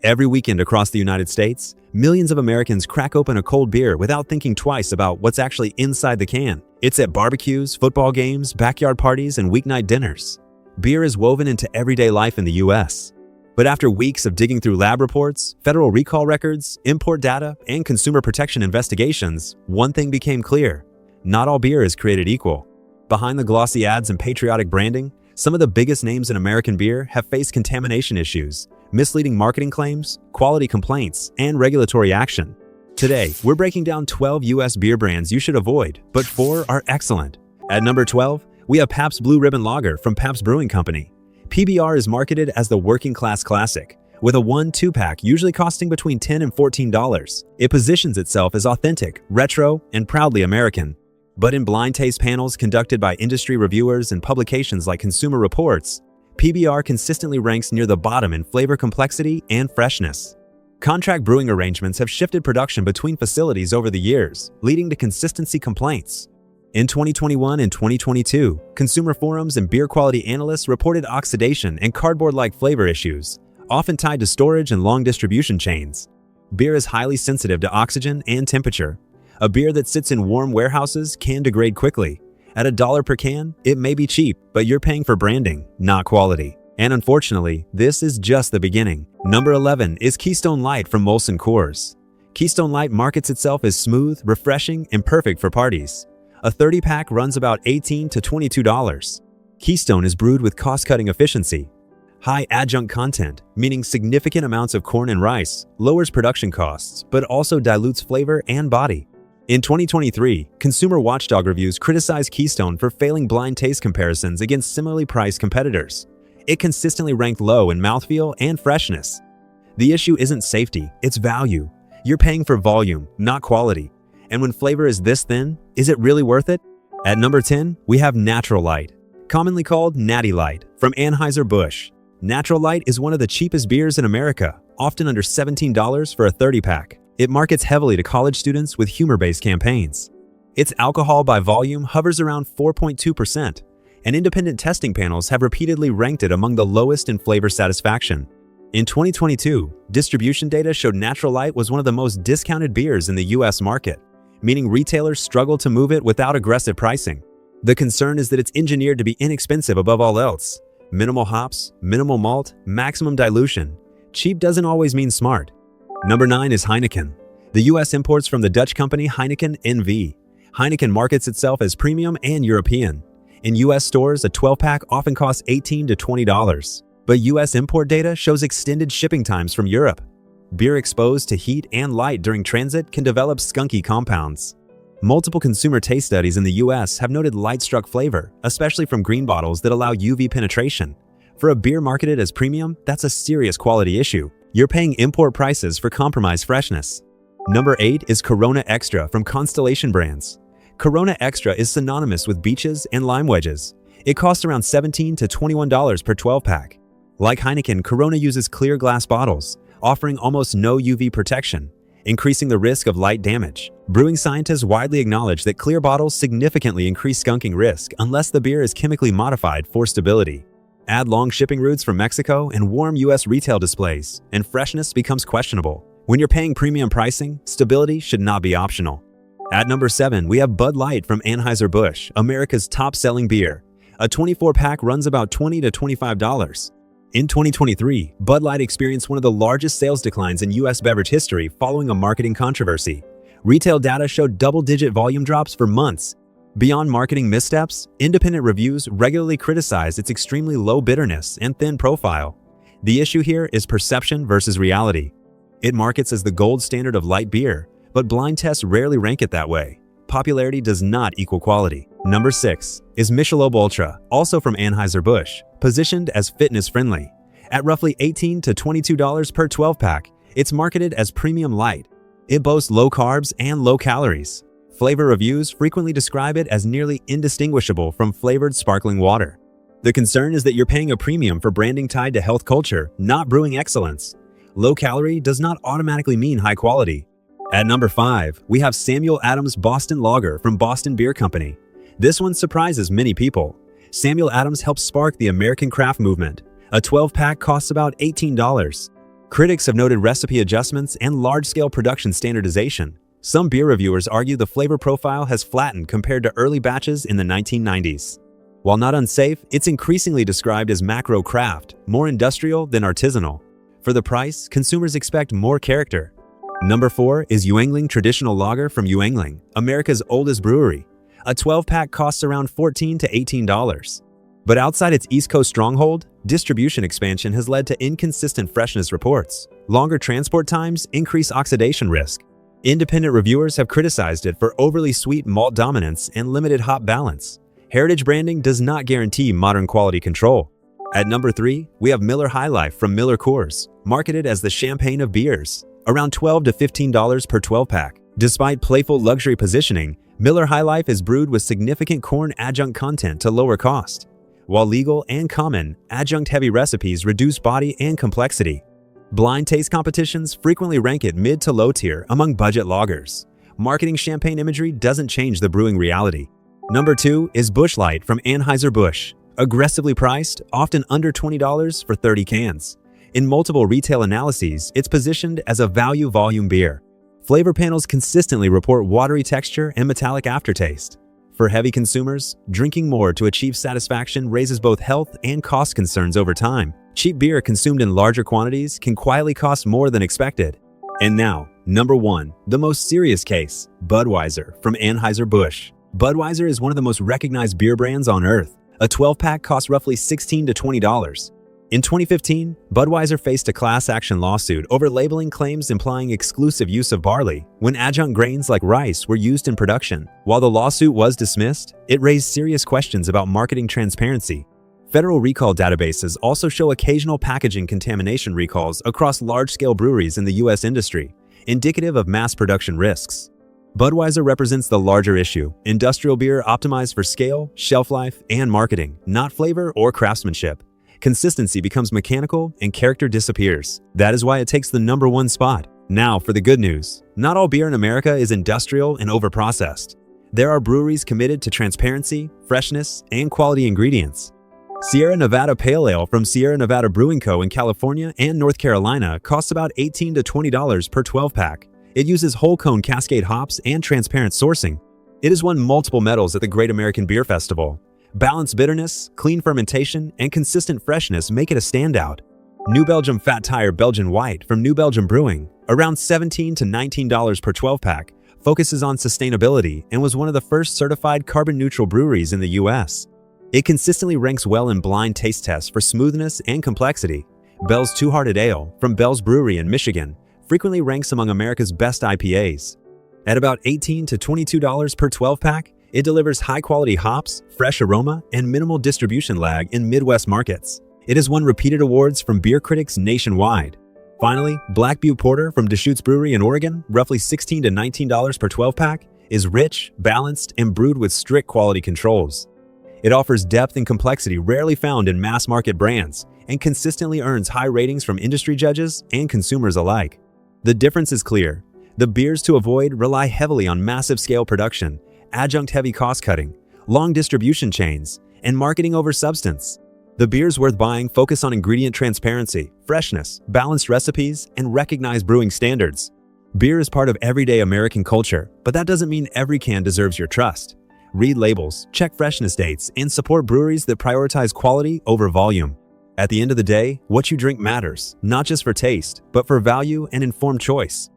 Every weekend across the United States, millions of Americans crack open a cold beer without thinking twice about what's actually inside the can. It's at barbecues, football games, backyard parties, and weeknight dinners. Beer is woven into everyday life in the U.S. But after weeks of digging through lab reports, federal recall records, import data, and consumer protection investigations, one thing became clear: not all beer is created equal. Behind the glossy ads and patriotic branding, some of the biggest names in American beer have faced contamination issues, misleading marketing claims, quality complaints, and regulatory action. Today, we're breaking down 12 U.S. beer brands you should avoid, but 4 are excellent. At number 12, we have Pabst Blue Ribbon Lager from Pabst Brewing Company. PBR is marketed as the working class classic, with a 1-2-pack usually costing between $10 and $14. It positions itself as authentic, retro, and proudly American. But in blind taste panels conducted by industry reviewers and publications like Consumer Reports, PBR consistently ranks near the bottom in flavor complexity and freshness. Contract brewing arrangements have shifted production between facilities over the years, leading to consistency complaints. In 2021 and 2022, consumer forums and beer quality analysts reported oxidation and cardboard-like flavor issues, often tied to storage and long distribution chains. Beer is highly sensitive to oxygen and temperature. A beer that sits in warm warehouses can degrade quickly. At $1 per can, it may be cheap, but you're paying for branding, not quality. And unfortunately, this is just the beginning. Number 11 is Keystone Light from Molson Coors. Keystone Light markets itself as smooth, refreshing, and perfect for parties. A 30-pack runs about $18 to $22. Keystone is brewed with cost-cutting efficiency. High adjunct content, meaning significant amounts of corn and rice, lowers production costs, but also dilutes flavor and body. In 2023, consumer watchdog reviews criticized Keystone for failing blind taste comparisons against similarly priced competitors. It consistently ranked low in mouthfeel and freshness. The issue isn't safety, it's value. You're paying for volume, not quality. And when flavor is this thin, is it really worth it? At number 10, we have Natural Light, commonly called Natty Light, from Anheuser-Busch. Natural Light is one of the cheapest beers in America, often under $17 for a 30-pack. It markets heavily to college students with humor-based campaigns. Its alcohol by volume hovers around 4.2%, and independent testing panels have repeatedly ranked it among the lowest in flavor satisfaction. In 2022, distribution data showed Natural Light was one of the most discounted beers in the U.S. market, meaning retailers struggle to move it without aggressive pricing. The concern is that it's engineered to be inexpensive above all else. Minimal hops, minimal malt, maximum dilution. Cheap doesn't always mean smart. Number 9 is Heineken. The U.S. imports from the Dutch company Heineken N.V. Heineken markets itself as premium and European. In U.S. stores, a 12-pack often costs $18 to $20, but U.S. import data shows extended shipping times from Europe. Beer exposed to heat and light during transit can develop skunky compounds. Multiple consumer taste studies in the U.S. have noted light-struck flavor, especially from green bottles that allow UV penetration. For a beer marketed as premium, that's a serious quality issue. You're paying import prices for compromised freshness. Number 8 is Corona Extra from Constellation Brands. Corona Extra is synonymous with beaches and lime wedges. It costs around $17 to $21 per 12-pack. Like Heineken, Corona uses clear glass bottles, offering almost no UV protection, increasing the risk of light damage. Brewing scientists widely acknowledge that clear bottles significantly increase skunking risk unless the beer is chemically modified for stability. Add long shipping routes from Mexico and warm U.S. retail displays, and freshness becomes questionable. When you're paying premium pricing, stability should not be optional. At number 7, we have Bud Light from Anheuser-Busch, America's top-selling beer. A 24-pack runs about $20 to $25. In 2023, Bud Light experienced one of the largest sales declines in U.S. beverage history following a marketing controversy. Retail data showed double-digit volume drops for months. Beyond marketing missteps, independent reviews regularly criticize its extremely low bitterness and thin profile. The issue here is perception versus reality. It markets as the gold standard of light beer, but blind tests rarely rank it that way. Popularity does not equal quality. Number 6 is Michelob Ultra, also from Anheuser-Busch, positioned as fitness-friendly. At roughly $18 to $22 per 12-pack, it's marketed as premium light. It boasts low carbs and low calories. Flavor reviews frequently describe it as nearly indistinguishable from flavored sparkling water. The concern is that you're paying a premium for branding tied to health culture, not brewing excellence. Low calorie does not automatically mean high quality. At number 5, we have Samuel Adams Boston Lager from Boston Beer Company. This one surprises many people. Samuel Adams helped spark the American craft movement. A 12-pack costs about $18. Critics have noted recipe adjustments and large-scale production standardization. Some beer reviewers argue the flavor profile has flattened compared to early batches in the 1990s. While not unsafe, it's increasingly described as macro craft, more industrial than artisanal. For the price, consumers expect more character. Number 4 is Yuengling Traditional Lager from Yuengling, America's oldest brewery. A 12-pack costs around $14 to $18. But outside its East Coast stronghold, distribution expansion has led to inconsistent freshness reports. Longer transport times increase oxidation risk. Independent reviewers have criticized it for overly sweet malt dominance and limited hop balance. Heritage branding does not guarantee modern quality control. At number 3, we have Miller High Life from Miller Coors, marketed as the champagne of beers, around $12 to $15 per 12-pack. Despite playful luxury positioning, Miller High Life is brewed with significant corn adjunct content to lower cost. While legal and common, adjunct-heavy recipes reduce body and complexity. Blind taste competitions frequently rank it mid to low tier among budget lagers. Marketing champagne imagery doesn't change the brewing reality. Number 2 is Busch Light from Anheuser-Busch, aggressively priced, often under $20 for 30 cans. In multiple retail analyses, it's positioned as a value volume beer. Flavor panels consistently report watery texture and metallic aftertaste. For heavy consumers, drinking more to achieve satisfaction raises both health and cost concerns over time. Cheap beer consumed in larger quantities can quietly cost more than expected. And now, number 1, the most serious case, Budweiser from Anheuser-Busch. Budweiser is one of the most recognized beer brands on earth. A 12-pack costs roughly $16 to $20. In 2015, Budweiser faced a class action lawsuit over labeling claims implying exclusive use of barley when adjunct grains like rice were used in production. While the lawsuit was dismissed, it raised serious questions about marketing transparency. Federal recall databases also show occasional packaging contamination recalls across large-scale breweries in the U.S. industry, indicative of mass production risks. Budweiser represents the larger issue, industrial beer optimized for scale, shelf life, and marketing, not flavor or craftsmanship. Consistency becomes mechanical and character disappears. That is why it takes the number 1 spot. Now for the good news. Not all beer in America is industrial and overprocessed. There are breweries committed to transparency, freshness, and quality ingredients. Sierra Nevada Pale Ale from Sierra Nevada Brewing Co. in California and North Carolina costs about $18 to $20 per 12-pack. It uses whole cone Cascade hops and transparent sourcing. It has won multiple medals at the Great American Beer Festival. Balanced bitterness, clean fermentation, and consistent freshness make it a standout. New Belgium Fat Tire Belgian White from New Belgium Brewing, around $17 to $19 per 12-pack, focuses on sustainability and was one of the first certified carbon-neutral breweries in the U.S. It consistently ranks well in blind taste tests for smoothness and complexity. Bell's Two-Hearted Ale from Bell's Brewery in Michigan frequently ranks among America's best IPAs. At about $18 to $22 per 12-pack, it delivers high-quality hops, fresh aroma, and minimal distribution lag in Midwest markets. It has won repeated awards from beer critics nationwide. Finally, Black Butte Porter from Deschutes Brewery in Oregon, roughly $16 to $19 per 12-pack, is rich, balanced, and brewed with strict quality controls. It offers depth and complexity rarely found in mass-market brands and consistently earns high ratings from industry judges and consumers alike. The difference is clear. The beers to avoid rely heavily on massive-scale production, adjunct-heavy cost-cutting, long distribution chains, and marketing over substance. The beers worth buying focus on ingredient transparency, freshness, balanced recipes, and recognized brewing standards. Beer is part of everyday American culture, but that doesn't mean every can deserves your trust. Read labels, check freshness dates, and support breweries that prioritize quality over volume. At the end of the day, what you drink matters, not just for taste, but for value and informed choice.